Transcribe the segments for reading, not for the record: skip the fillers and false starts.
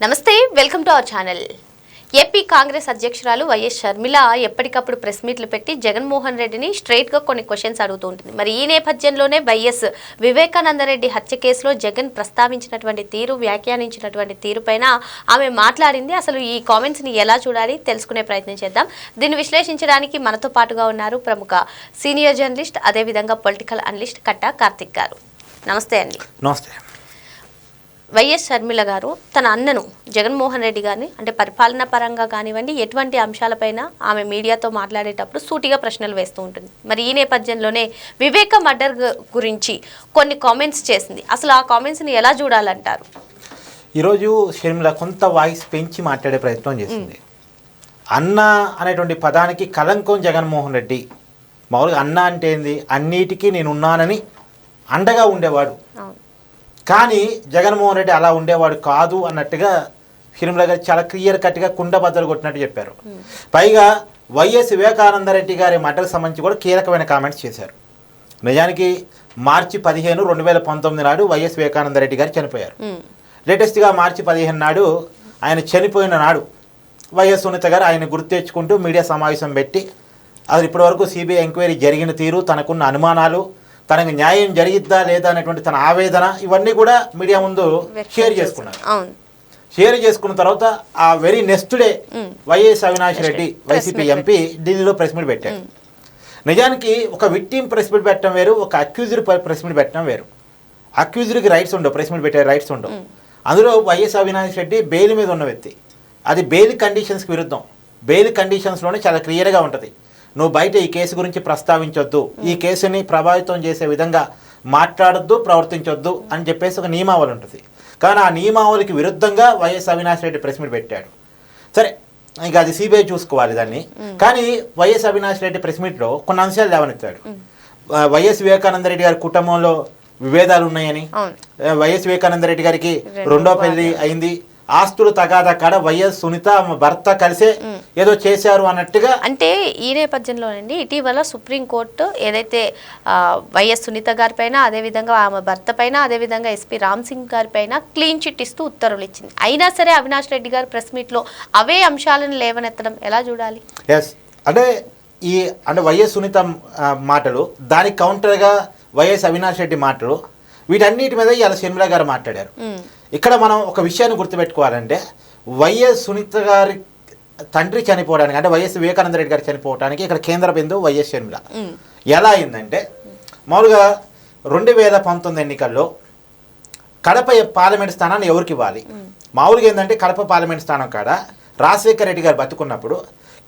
నమస్తే, welcome to our channel. AP Congress అధ్యక్షురాలు YS Sharmila ఎప్పటికప్పుడు ప్రెస్ మీట్లు పెట్టి జగన్మోహన్ రెడ్డిని స్ట్రైట్గా కొన్ని క్వశ్చన్స్ అడుగుతూ ఉంటుంది. మరి ఈ నేపథ్యంలోనే వైఎస్ వివేకానందరెడ్డి హత్య కేసులో జగన్ ప్రస్తావించినటువంటి తీరు, వ్యాఖ్యానించినటువంటి తీరుపైన ఆమె మాట్లాడింది. అసలు ఈ కామెంట్స్ని ఎలా చూడాలి తెలుసుకునే ప్రయత్నం చేద్దాం. దీన్ని విశ్లేషించడానికి మనతో పాటుగా ఉన్నారు ప్రముఖ సీనియర్ జర్నలిస్ట్, అదేవిధంగా పొలిటికల్ అనలిస్ట్ కట్టా కార్తిక్ గారు. నమస్తే అండి. నమస్తే. వైఎస్ షర్మిల గారు తన అన్నను జగన్మోహన్ రెడ్డి గారిని అంటే పరిపాలన పరంగా కానివ్వండి ఎటువంటి అంశాలపైన ఆమె మీడియాతో మాట్లాడేటప్పుడు సూటిగా ప్రశ్నలు వేస్తూ ఉంటుంది. మరి ఈ నేపథ్యంలోనే వివేక మర్డర్ గురించి కొన్ని కామెంట్స్ చేసింది. అసలు ఆ కామెంట్స్ని ఎలా చూడాలంటారు? ఈరోజు షర్మిల కొంత వాయిస్ పెంచి మాట్లాడే ప్రయత్నం చేసింది. అన్న అనేటువంటి పదానికి కలంకం జగన్మోహన్ రెడ్డి. మామూలుగా అన్న అంటే ఏంది, అన్నిటికీ నేనున్నానని అండగా ఉండేవాడు. కానీ జగన్మోహన్ రెడ్డి అలా ఉండేవాడు కాదు అన్నట్టుగా షర్మిల గారు చాలా క్లియర్ కట్గా కుండ బద్దలు కొట్టినట్టు చెప్పారు. పైగా వైఎస్ వివేకానందరెడ్డి గారి మర్డర్కి సంబంధించి కూడా కీలకమైన కామెంట్స్ చేశారు. నిజానికి మార్చి 15, 2019 నాడు వైఎస్ వివేకానందరెడ్డి గారు చనిపోయారు. లేటెస్ట్గా మార్చి 15 నాడు ఆయన చనిపోయిన నాడు వైఎస్ సునీత గారు ఆయన గుర్తు తెచ్చుకుంటూ మీడియా సమావేశం పెట్టి అది ఇప్పటివరకు సిబిఐ ఎంక్వైరీ జరిగిన తీరు, తనకున్న అనుమానాలు, తనకు న్యాయం జరిగిద్దా లేదా అనేటువంటి తన ఆవేదన, ఇవన్నీ కూడా మీడియా ముందు షేర్ చేసుకున్నారు. షేర్ చేసుకున్న తర్వాత ఆ very next day YS Avinash Reddy YCP MP ఢిల్లీలో ప్రెస్ మీట్ పెట్టారు. నిజానికి ఒక విక్టిమ్ ప్రెస్ మీట్ పెట్టడం వేరు, ఒక అక్యూజ్డ్ ప్రెస్ మీట్ పెట్టడం వేరు. అక్యూజ్డ్కి రైట్స్ ఉండవు, ప్రెస్ మీట్ పెట్టే రైట్స్ ఉండవు. అందులో వైఎస్ అవినాష్ రెడ్డి బెయిల్ మీద ఉన్న వ్యక్తి. అది బెయిల్ కండిషన్స్కి విరుద్ధం. బెయిల్ కండిషన్స్లోనే చాలా క్లియర్గా ఉంటుంది, నువ్వు బయట ఈ కేసు గురించి ప్రస్తావించొద్దు, ఈ కేసుని ప్రభావితం చేసే విధంగా మాట్లాడొద్దు, ప్రవర్తించొద్దు అని చెప్పేసి ఒక నియమావళి ఉంటుంది. కానీ ఆ నియమావళికి విరుద్ధంగా YS Avinash Reddy press meet పెట్టాడు. సరే, ఇంకా అది సిబిఐ చూసుకోవాలి దాన్ని. కానీ వైఎస్ అవినాష్ రెడ్డి ప్రెస్ మీట్లో కొన్ని అంశాలు లేవనెత్తాడు. వైఎస్ వివేకానందరెడ్డి గారి కుటుంబంలో విభేదాలు ఉన్నాయని, వైఎస్ వివేకానందరెడ్డి గారికి రెండో పెళ్లి అయింది, ఆస్తులు తగాదా కాడ వైఎస్ సునీత భర్త కలిసే ఏదో చేశారు అన్నట్టుగా. అంటే ఈ నేపథ్యంలోనండి ఇటీవల సుప్రీంకోర్టు ఏదైతే వైఎస్ సునీత గారి పైన, అదేవిధంగా ఆమె భర్త పైన, అదేవిధంగా ఎస్పీ రామ్ సింగ్ గారి పైన క్లీన్ చిట్ ఇస్తూ ఉత్తర్వులు ఇచ్చింది. అయినా సరే అవినాష్ రెడ్డి గారు ప్రెస్ మీట్లో అవే అంశాలను లేవనెత్తడం ఎలా చూడాలి? ఎస్, అంటే వైఎస్ సునీత మాటలు, దానికి కౌంటర్గా వైఎస్ అవినాష్ రెడ్డి మాటలు, వీటన్నిటి మీద ఇలా షర్మిల గారు మాట్లాడారు. ఇక్కడ మనం ఒక విషయాన్ని గుర్తుపెట్టుకోవాలంటే, వైఎస్ సునీత గారి తండ్రి చనిపోవడానికి, అంటే వైఎస్ వివేకానంద రెడ్డి గారు చనిపోవడానికి ఇక్కడ కేంద్ర బిందువు వైఎస్ షర్మిల. ఎలా అయిందంటే, మామూలుగా 2019 ఎన్నికల్లో కడప పార్లమెంట్ స్థానాన్ని ఎవరికి ఇవ్వాలి? మామూలుగా ఏంటంటే, కడప పార్లమెంట్ స్థానం కాడ రాజశేఖర రెడ్డి గారు బతుకున్నప్పుడు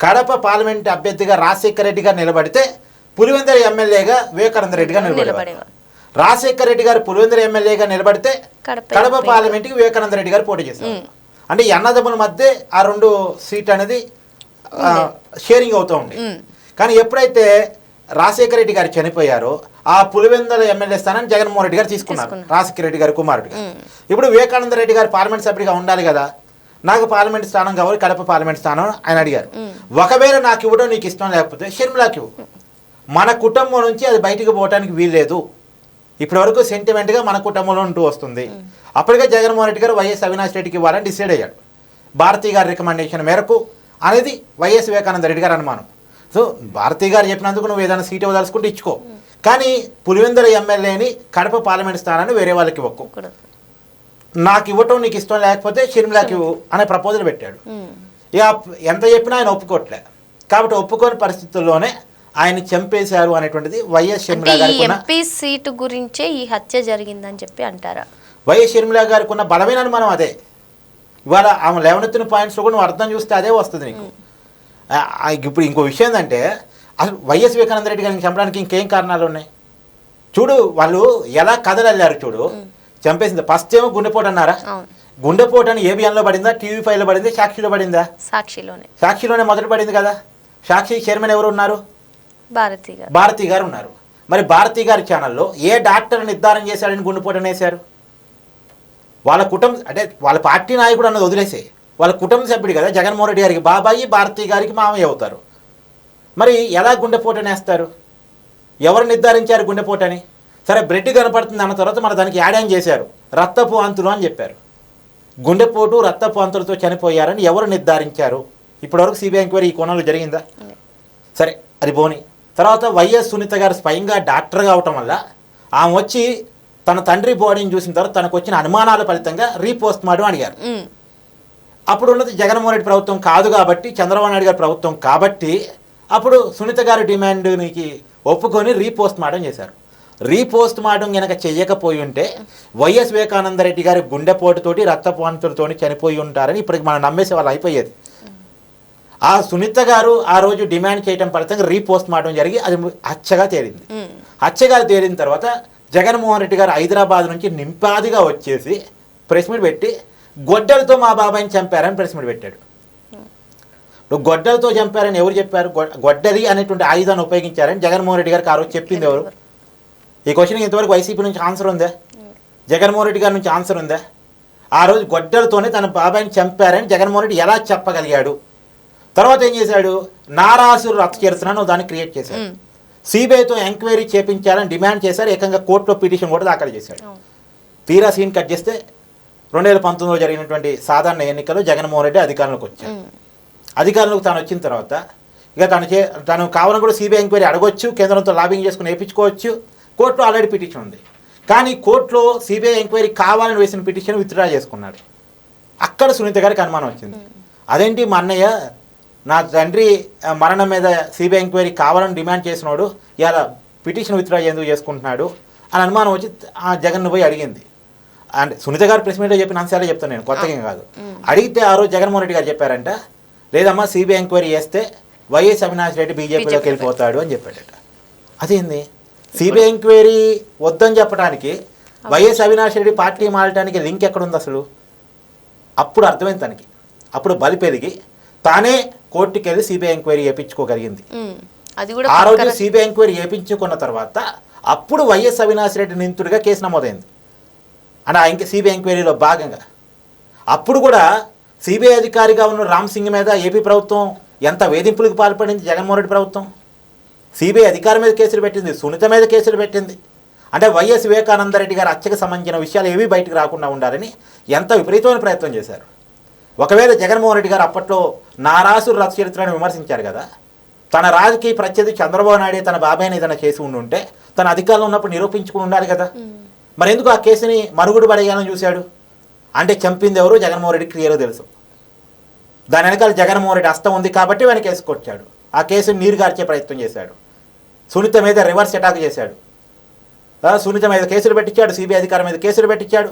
కడప పార్లమెంట్ అభ్యర్థిగా రాజశేఖర రెడ్డి గారు నిలబడితే పులివెందుల ఎమ్మెల్యేగా వివేకానంద రెడ్డి గారు నిలబడేవారు. రాజశేఖర రెడ్డి గారు పులివెందుల ఎమ్మెల్యేగా నిలబడితే కడప పార్లమెంట్కి వివేకానంద రెడ్డి గారు పోటీ చేస్తారు. అంటే ఈ అన్నదమ్ముల మధ్య ఆ 2 సీట్ అనేది షేరింగ్ అవుతూ ఉంది. కానీ ఎప్పుడైతే రాజశేఖర రెడ్డి గారు చనిపోయారో ఆ పులివెందుల ఎమ్మెల్యే స్థానాన్ని జగన్మోహన్ రెడ్డి గారు తీసుకున్నారు, రాజశేఖర రెడ్డి గారు కుమారుడు. ఇప్పుడు వివేకానంద రెడ్డి గారు పార్లమెంట్ సభ్యుడిగా ఉండాలి కదా, నాకు పార్లమెంట్ స్థానం కావాలి, కడప పార్లమెంట్ స్థానం ఆయన అడిగారు. ఒకవేళ నాకు ఇవ్వడం నీకు ఇష్టం లేకపోతే షర్మిలాకి ఇవ్వు, మన కుటుంబం నుంచి అది బయటికి పోవడానికి వీల్లేదు. ఇప్పటి వరకు సెంటిమెంట్గా మన కుటుంబంలో ఉంటూ వస్తుంది. అప్పటికే జగన్మోహన్ రెడ్డి గారు వైఎస్ అవినాష్ రెడ్డికి ఇవ్వాలని డిసైడ్ అయ్యాడు, భారతీ గారి రికమెండేషన్ మేరకు అనేది వైఎస్ వివేకానంద రెడ్డి గారు అనుమానం. సో భారతీ గారు చెప్పినందుకు నువ్వు ఏదైనా సీట్ ఇవ్వదలుచుకుంటే ఇచ్చుకో, కానీ పులివెందుల ఎమ్మెల్యేని కడప పార్లమెంట్ స్థానాన్ని వేరే వాళ్ళకి ఇవ్వకు, నాకు ఇవ్వటం నీకు ఇష్టం లేకపోతే షర్మిలాకి ఇవ్వు అనే ప్రపోజల్ పెట్టాడు. ఇక ఎంత చెప్పినా ఆయన ఒప్పుకోవట్లే. కాబట్టి ఒప్పుకోని పరిస్థితుల్లోనే ఆయన చంపేశారు అనేటువంటిది వైఎస్ షర్మిల గారికి ఎంపీ సీటు గురించే ఈ హత్య జరిగిందని చెప్పి అంటారా? వైఎస్ షర్మిల గారికి ఉన్న బలమైన అనుమానం అదే. ఇవాళ ఆమె లేవనెత్తిన పాయింట్స్లో కూడా నువ్వు అర్థం చూస్తే అదే వస్తుంది నీకు. ఇప్పుడు ఇంకో విషయం ఏంటంటే, అసలు వైఎస్ వివేకానంద రెడ్డి గారిని చంపడానికి ఇంకేం కారణాలు ఉన్నాయి చూడు. వాళ్ళు ఎలా కథలు వెళ్ళారు చూడు, చంపేసింది. ఫస్ట్ ఏమో గుండెపోటు అన్నారా, గుండెపోటు అని ఏబిఎన్లో పడిందా, TV5లో పడిందా, సాక్షిలో పడిందా? సాక్షిలోనే మొదటి పడింది కదా. సాక్షి చైర్మన్ ఎవరు ఉన్నారు? భారతీ గారు ఉన్నారు. మరి భారతీ గారి ఛానల్లో ఏ డాక్టర్ నిర్ధారణ చేశాడని గుండెపోటు అనేసారు? వాళ్ళ కుటుంబం అంటే వాళ్ళ పార్టీ నాయకుడు అన్నది వదిలేసే, వాళ్ళ కుటుంబ సభ్యుడు కదా. జగన్మోహన్ రెడ్డి గారికి బాబాయి, భారతీ గారికి మామయ్య అవుతారు. మరి ఎలా గుండెపోటు అనేస్తారు? ఎవరు నిర్ధారించారు గుండెపోటు అని? సరే బ్రెడ్ కనపడుతుంది అన్న తర్వాత మన దానికి యాడ్ ఆన్ చేశారు, రక్తపు అంతులు అని చెప్పారు. గుండెపోటు రక్తపోంతులతో చనిపోయారని ఎవరు నిర్ధారించారు? ఇప్పటివరకు సిబిఐ ఎంక్వైరీ ఈ కోణంలో జరిగిందా? సరే, అది పోని. తర్వాత వైఎస్ సునీత గారు స్వయంగా డాక్టర్గా అవటం వల్ల ఆమె వచ్చి తన తండ్రి బాడీని చూసిన తర్వాత తనకు వచ్చిన అనుమానాల ఫలితంగా రీపోస్ట్ మార్టం అడిగారు. అప్పుడు ఉన్నది జగన్మోహన్ రెడ్డి ప్రభుత్వం కాదు కాబట్టి, చంద్రబాబు నాయుడు గారి ప్రభుత్వం కాబట్టి అప్పుడు సునీత గారి డిమాండ్కి ఒప్పుకొని రీపోస్ట్ మార్టం చేశారు. రీపోస్ట్ మార్టం కనుక చెయ్యకపోయి ఉంటే వైఎస్ వివేకానంద రెడ్డి గారి గుండెపోటుతోటి రక్తపోటుతో చనిపోయి ఉంటారని ఇప్పటికి మనం నమ్మేసే వాళ్ళు అయిపోయేది. ఆ సునీత గారు ఆ రోజు డిమాండ్ చేయడం ఫలితంగా రీపోస్ట్ మార్టం జరిగి అది హత్యగా తేలింది. హత్యగా తేలిన తర్వాత జగన్మోహన్ రెడ్డి గారు హైదరాబాద్ నుంచి నింపాదిగా వచ్చేసి ప్రెస్ మీట్ పెట్టి గొడ్డలతో మా బాబాయిని చంపారని ప్రెస్ మీట్ పెట్టాడు. ఇప్పుడు గొడ్డలతో చంపారని ఎవరు చెప్పారు? గొడ్డలి అనేటువంటి ఆయుధాన్ని ఉపయోగించారని జగన్మోహన్ రెడ్డి గారికి ఆ రోజు చెప్పింది ఎవరు? ఈ క్వశ్చన్కి ఇంతవరకు వైసీపీ నుంచి ఆన్సర్ ఉందా? జగన్మోహన్ రెడ్డి గారి నుంచి ఆన్సర్ ఉందా? ఆ రోజు గొడ్డలతోనే తన బాబాయిని చంపారని జగన్మోహన్ రెడ్డి ఎలా చెప్పగలిగాడు? తర్వాత ఏం చేశాడు? నారాసురు రథ చరిత్రను దాన్ని క్రియేట్ చేశాడు. సిబిఐతో ఎంక్వైరీ చేపించాలని డిమాండ్ చేశారు. ఏకంగా కోర్టులో పిటిషన్ కూడా దాఖలు చేశాడు. తీరా సీన్ కట్ చేస్తే 2019లో జరిగినటువంటి సాధారణ ఎన్నికల్లో జగన్మోహన్ రెడ్డి అధికారంలోకి వచ్చాడు. అధికారంలోకి తాను వచ్చిన తర్వాత ఇక తను కావాలని కూడా సిబిఐ ఎంక్వైరీ అడగొచ్చు, కేంద్రంతో లాబింగ్ చేసుకుని వేయించుకోవచ్చు. కోర్టులో ఆల్రెడీ పిటిషన్ ఉంది. కానీ కోర్టులో సిబిఐ ఎంక్వైరీ కావాలని వేసిన పిటిషన్ విత్డ్రా చేసుకున్నాడు. అక్కడ సునీత గారికి అనుమానం వచ్చింది. అదేంటి మా అన్నయ్య నా తండ్రి మరణం మీద సిబిఐ ఎంక్వైరీ కావాలని డిమాండ్ చేసినాడు, ఇలా పిటిషన్ విత్డ్రా ఎందుకు చేసుకుంటున్నాడు అని అనుమానం వచ్చి ఆ జగన్ను పోయి అడిగింది. అండ్ సునీత గారు ప్రెస్ మీట్లో చెప్పిన అంశాలే చెప్తాను నేను, కొత్తగా ఏం కాదు. అడిగితే ఆ రోజు జగన్మోహన్ రెడ్డి గారు చెప్పారంట, లేదమ్మా సిబిఐ ఎంక్వైరీ చేస్తే వైఎస్ అవినాష్ రెడ్డి బీజేపీలోకి వెళ్ళిపోతాడు అని చెప్పాడట. అదేంది? సిబిఐ ఎంక్వైరీ వద్దని చెప్పడానికి వైఎస్ అవినాష్ రెడ్డి పార్టీ మారడానికి లింక్ ఎక్కడుంది అసలు? అప్పుడు అర్థమైంది తనకి. అప్పుడు బలి పెరిగి తానే కోర్టుకి వెళ్ళి సిబిఐ ఎంక్వైరీ చేయించుకోగలిగింది. ఆ రోజు సిబిఐ ఎంక్వైరీ చేయించుకున్న తర్వాత అప్పుడు వైఎస్ అవినాష్ రెడ్డి నిందితుడిగా కేసు నమోదైంది. అని ఆ సిబిఐ ఎంక్వైరీలో భాగంగా అప్పుడు కూడా సిబిఐ అధికారిగా ఉన్న రామ్ సింగ్ మీద ఏపీ ప్రభుత్వం ఎంత వేధింపులకు పాల్పడింది. జగన్మోహన్ రెడ్డి ప్రభుత్వం సిబిఐ అధికారి మీద కేసులు పెట్టింది, సునీత మీద కేసులు పెట్టింది. అంటే వైఎస్ వివేకానంద రెడ్డి గారి హత్యకు సంబంధించిన విషయాలు ఏవీ బయటకు రాకుండా ఉండాలని ఎంత విపరీతమైన ప్రయత్నం చేశారు. ఒకవేళ జగన్మోహన్ రెడ్డి గారు అప్పట్లో నారాసురు రథ చరిత్రను విమర్శించారు కదా, తన రాజకీయ ప్రత్యర్థి చంద్రబాబు నాయుడు తన బాబాయిని ఏదైనా చేసి ఉంటే తన అధికారంలో ఉన్నప్పుడు నిరూపించుకుని ఉండాలి కదా. మరి ఎందుకు ఆ కేసుని మరుగుడు పడేయాలని చూశాడు? అంటే చంపింది ఎవరు? జగన్మోహన్ రెడ్డి క్లియర్గా తెలుసు. దాని వెనకాల జగన్మోహన్ రెడ్డి హస్తం ఉంది కాబట్టి ఆయన కేసుకొచ్చాడు. ఆ కేసుని నీరు గార్చే ప్రయత్నం చేశాడు. సునీత మీద రివర్స్ అటాక్ చేశాడు. సునీత మీద కేసులు పెట్టించాడు, సిబిఐ అధికారి మీద కేసులు పెట్టించాడు.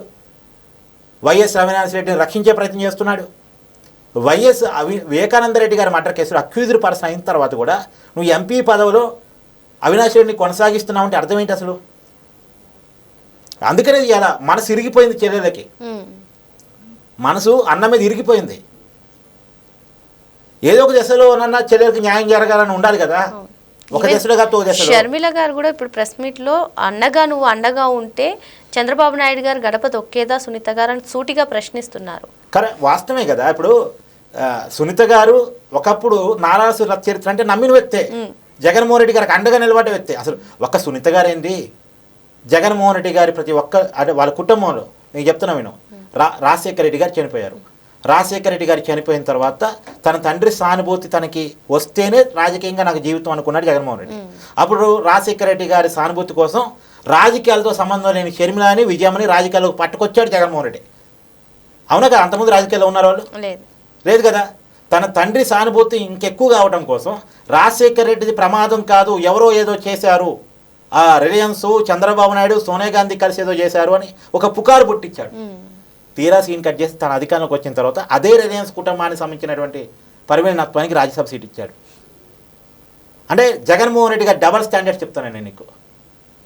వైఎస్ అవినాష్ రెడ్డిని రక్షించే ప్రయత్నం చేస్తున్నాడు. వైఎస్ వివేకానంద రెడ్డి గారి మర్డర్ కేసులో అక్యూజ్డ్ పర్సన్ అయిన తర్వాత కూడా నువ్వు ఎంపీ పదవిలో అవినాష్ రెడ్డిని కొనసాగిస్తున్నావు అంటే అర్థం ఏంటి అసలు? అందుకనే ఇలా మనసు ఇరిగిపోయింది చెల్లెలకి. మనసు అన్న మీద ఇరిగిపోయింది. ఏదో ఒక దశలో నన్న చెల్లెలకి న్యాయం జరగాలని ఉండాలి కదా. ఒక దశలో కాదు, షర్మిల గారు కూడా ఇప్పుడు ప్రెస్ మీట్లో నువ్వు అండగా ఉంటే చంద్రబాబు నాయుడు గారు గడప తొక్కేదా సునీత గారు అని సూటిగా ప్రశ్నిస్తున్నారు. వాస్తవమే కదా. ఇప్పుడు సునీత గారు ఒకప్పుడు నారాసు రథ చరిత్ర అంటే నమ్మిన వ్యక్తే, జగన్మోహన్ రెడ్డి గారికి అండగా నిలబడే వ్యక్తే. అసలు ఒక్క సునీత గారు ఏంటి, జగన్మోహన్ రెడ్డి గారి ప్రతి ఒక్క అంటే వాళ్ళ కుటుంబంలో నేను చెప్తున్నా విను, రాజశేఖర రెడ్డి గారు చనిపోయారు. రాజశేఖర రెడ్డి గారు చనిపోయిన తర్వాత తన తండ్రి సానుభూతి తనకి వస్తేనే రాజకీయంగా నాకు జీవితం అనుకున్నాడు జగన్మోహన్ రెడ్డి. అప్పుడు రాజశేఖర రెడ్డి గారి సానుభూతి కోసం రాజకీయాలతో సంబంధం లేని షర్మిలని విజయమని రాజకీయాలకు పట్టుకొచ్చాడు జగన్మోహన్ రెడ్డి. అవునా కదా? అంతకుముందు రాజకీయాల్లో ఉన్నారు వాళ్ళు? లేదు కదా. తన తండ్రి సానుభూతి ఇంకెక్కువ కావడం కోసం రాజశేఖర రెడ్డిది ప్రమాదం కాదు, ఎవరో ఏదో చేశారు, ఆ రిలయన్స్ చంద్రబాబు నాయుడు సోనియా గాంధీ కలిసి ఏదో చేశారు అని ఒక పుకారు పుట్టించాడు. తీరా సీన్ కట్ చేసి తన అధికారంలోకి వచ్చిన తర్వాత అదే రిలయన్స్ కుటుంబానికి సంబంధించినటువంటి పర్వీన్ నత్వానికి రాజ్యసభ సీట్ ఇచ్చాడు. అంటే జగన్మోహన్ రెడ్డి గారు డబల్ స్టాండర్డ్స్ చెప్తాను నేను నీకు.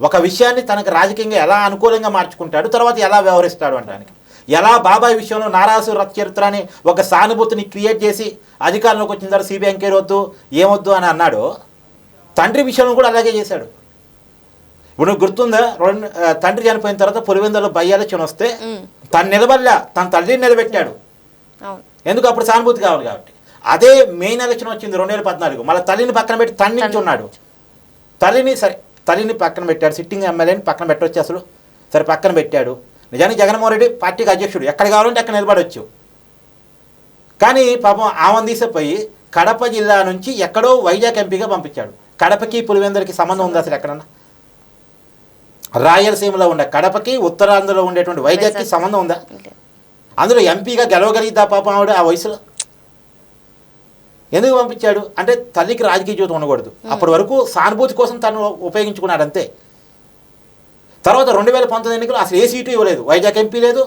ఒక విషయాన్ని తనకు రాజకీయంగా ఎలా అనుకూలంగా మార్చుకుంటాడు, తర్వాత ఎలా వ్యవహరిస్తాడు అనడానికి. ఎలా బాబాయ్ విషయంలో నారాసు రథ చరిత్ర అని ఒక సానుభూతిని క్రియేట్ చేసి అధికారంలోకి వచ్చిన తర్వాత సిబిఐ ఎంక్వైరీ వద్దు ఏమొద్దు అని అన్నాడు, తండ్రి విషయంలో కూడా అలాగే చేశాడు. ఇప్పుడు గుర్తుందా, తండ్రి చనిపోయిన తర్వాత పులివెందులో బయ్యాలక్ష్యం వస్తే తను నిలబడలే, తన తల్లిని నిలబెట్టాడు. ఎందుకు? అప్పుడు సానుభూతి కావాలి కాబట్టి. అదే మెయిన్ ఎలక్షన్ వచ్చింది 2014, మళ్ళీ తల్లిని పక్కన పెట్టి తన నుంచి ఉన్నాడు. తల్లిని పక్కన పెట్టాడు, సిట్టింగ్ ఎమ్మెల్యేని పక్కన పెట్టవచ్చు అసలు. సరే పక్కన పెట్టాడు. నిజానికి జగన్మోహన్ రెడ్డి పార్టీకి అధ్యక్షుడు, ఎక్కడ కావాలంటే అక్కడ నిలబడవచ్చు. కానీ పాపం ఆమెను తీసిపోయి కడప జిల్లా నుంచి ఎక్కడో వైజాగ్ ఎంపీగా పంపించాడు. కడపకి పులివెందులకి సంబంధం ఉందా అసలు ఎక్కడన్నా? రాయలసీమలో ఉండే కడపకి ఉత్తరాంధ్రలో ఉండేటువంటి వైజాగ్కి సంబంధం ఉందా? అందులో ఎంపీగా గెలవగలిగిద్దా పాపం ఆవిడ ఆ వయసులో? ఎందుకు పంపించాడు అంటే తల్లికి రాజకీయ జీవితం ఉండకూడదు, అప్పటి వరకు సానుభూతి కోసం తను ఉపయోగించుకున్నాడు అంతే. తర్వాత 2019 ఎన్నికలు అసలు ఏ సీటు ఇవ్వలేదు, వైజాగ్ ఎంపీ లేదు,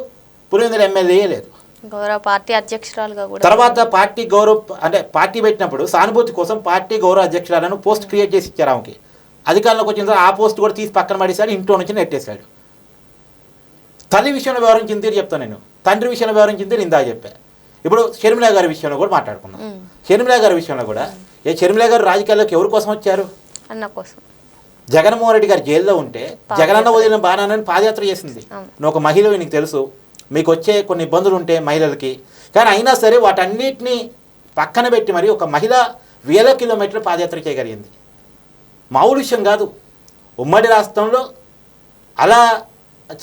పులివెందుల ఎమ్మెల్యే లేదు. గౌరవ పార్టీ అధ్యక్షురాలుగా కూడా తర్వాత పార్టీ గౌరవ అంటే పార్టీ పెట్టినప్పుడు సానుభూతి కోసం పార్టీ గౌరవ అధ్యక్షురాలను పోస్ట్ క్రియేట్ చేసి ఇచ్చారు ఆమెకి. అధికారంలోకి వచ్చిన తర్వాత ఆ పోస్ట్ కూడా తీసి పక్కన పడేశాడు, ఇంట్లో నుంచి నెట్టేశాడు. తల్లి విషయంలో వివరించింది తీరు చెప్తాను నేను, తండ్రి విషయంలో వివరించింది తీరు ఇందా చెప్పా. ఇప్పుడు షర్మిల గారి విషయంలో కూడా మాట్లాడుకున్నాం. షర్మిల గారి విషయంలో కూడా షర్మిల గారు రాజకీయాల్లోకి ఎవరి కోసం వచ్చారు? అన్న కోసం. జగన్మోహన్ రెడ్డి గారు జైల్లో ఉంటే జగనన్న వదిలిన బాణాన్ని పాదయాత్ర చేసింది. నువ్వు ఒక మహిళ, నీకు తెలుసు, మీకు వచ్చే కొన్ని ఇబ్బందులు ఉంటే మహిళలకి, కానీ అయినా సరే వాటన్నిటిని పక్కన పెట్టి మరి ఒక మహిళ వేల కిలోమీటర్లు పాదయాత్ర చేయగలిగింది. మామూలు విషయం కాదు. ఉమ్మడి రాష్ట్రంలో అలా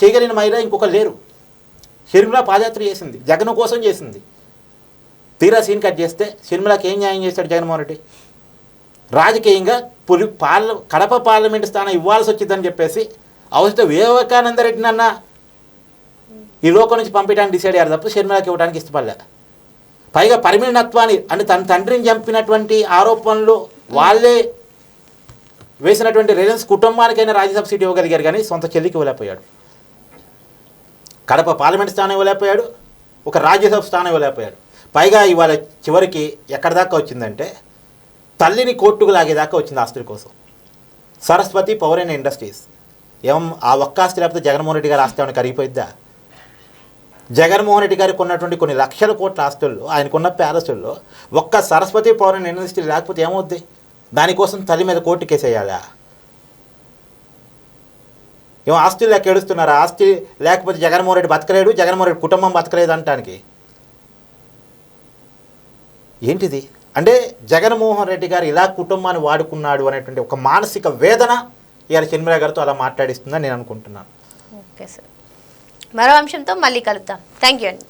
చేయగలిగిన మహిళ ఇంకొకరు లేరు. షర్మిల పాదయాత్ర చేసింది, జగన్ కోసం చేసింది. తీరా సీన్ కట్ చేస్తే షర్మిలకి ఏం న్యాయం చేశాడు జగన్మోహన్ రెడ్డి? రాజకీయంగా కడప పార్లమెంటు స్థానం ఇవ్వాల్సి వచ్చిందని చెప్పేసి అవసరం వివేకానంద రెడ్డిని అన్న ఈ లోకం నుంచి పంపించడానికి డిసైడ్ అయ్యారు తప్ప షర్మిలకి ఇవ్వడానికి ఇష్టపడలే. పైగా పరిమిళనత్వాన్ని అంటే తన తండ్రిని చంపినటువంటి ఆరోపణలు వాళ్ళే వేసినటువంటి రిలయన్స్ కుటుంబానికైనా రాజ్యసభ సీట్ ఇవ్వగలిగారు, కానీ సొంత చెల్లికి ఇవ్వలేకపోయాడు. కడప పార్లమెంట్ స్థానం ఇవ్వలేకపోయాడు, ఒక రాజ్యసభ స్థానం ఇవ్వలేకపోయాడు. పైగా ఇవాళ చివరికి ఎక్కడి దాకా వచ్చిందంటే తల్లిని కోర్టుకు లాగేదాకా వచ్చింది ఆస్తుల కోసం. సరస్వతి పవర్ అండ్ ఇండస్ట్రీస్ ఆ ఒక్క ఆస్తి లేకపోతే జగన్మోహన్ రెడ్డి గారి ఆస్తి ఏమైనా కరిగిపోయిద్దా? జగన్మోహన్ రెడ్డి గారికి ఉన్నటువంటి కొన్ని లక్షల కోట్ల ఆస్తుల్లో, ఆయనకున్న ప్యాలెస్ల్లో ఒక్క సరస్వతి పవర్ అండ్ ఇండస్ట్రీ లేకపోతే ఏమవుద్ది? దానికోసం తల్లి మీద కోర్టు కేసేయాలా? ఏమో ఆస్తులు లెక్క ఏడుస్తున్నారా? ఆస్తి లేకపోతే జగన్మోహన్ రెడ్డి బతకలేడు, జగన్మోహన్ రెడ్డి కుటుంబం బతకలేదు అంటానికి ఏంటిది? అంటే జగన్మోహన్ రెడ్డి గారు ఇలా కుటుంబాన్ని వాడుకున్నాడు అనేటువంటి ఒక మానసిక వేదన ఇవాళ షర్మిల గారితో అలా మాట్లాడిస్తుందని నేను అనుకుంటున్నాను. ఓకే సార్, మరో అంశంతో మళ్ళీ కలుద్దాం. థ్యాంక్ యూ అండి.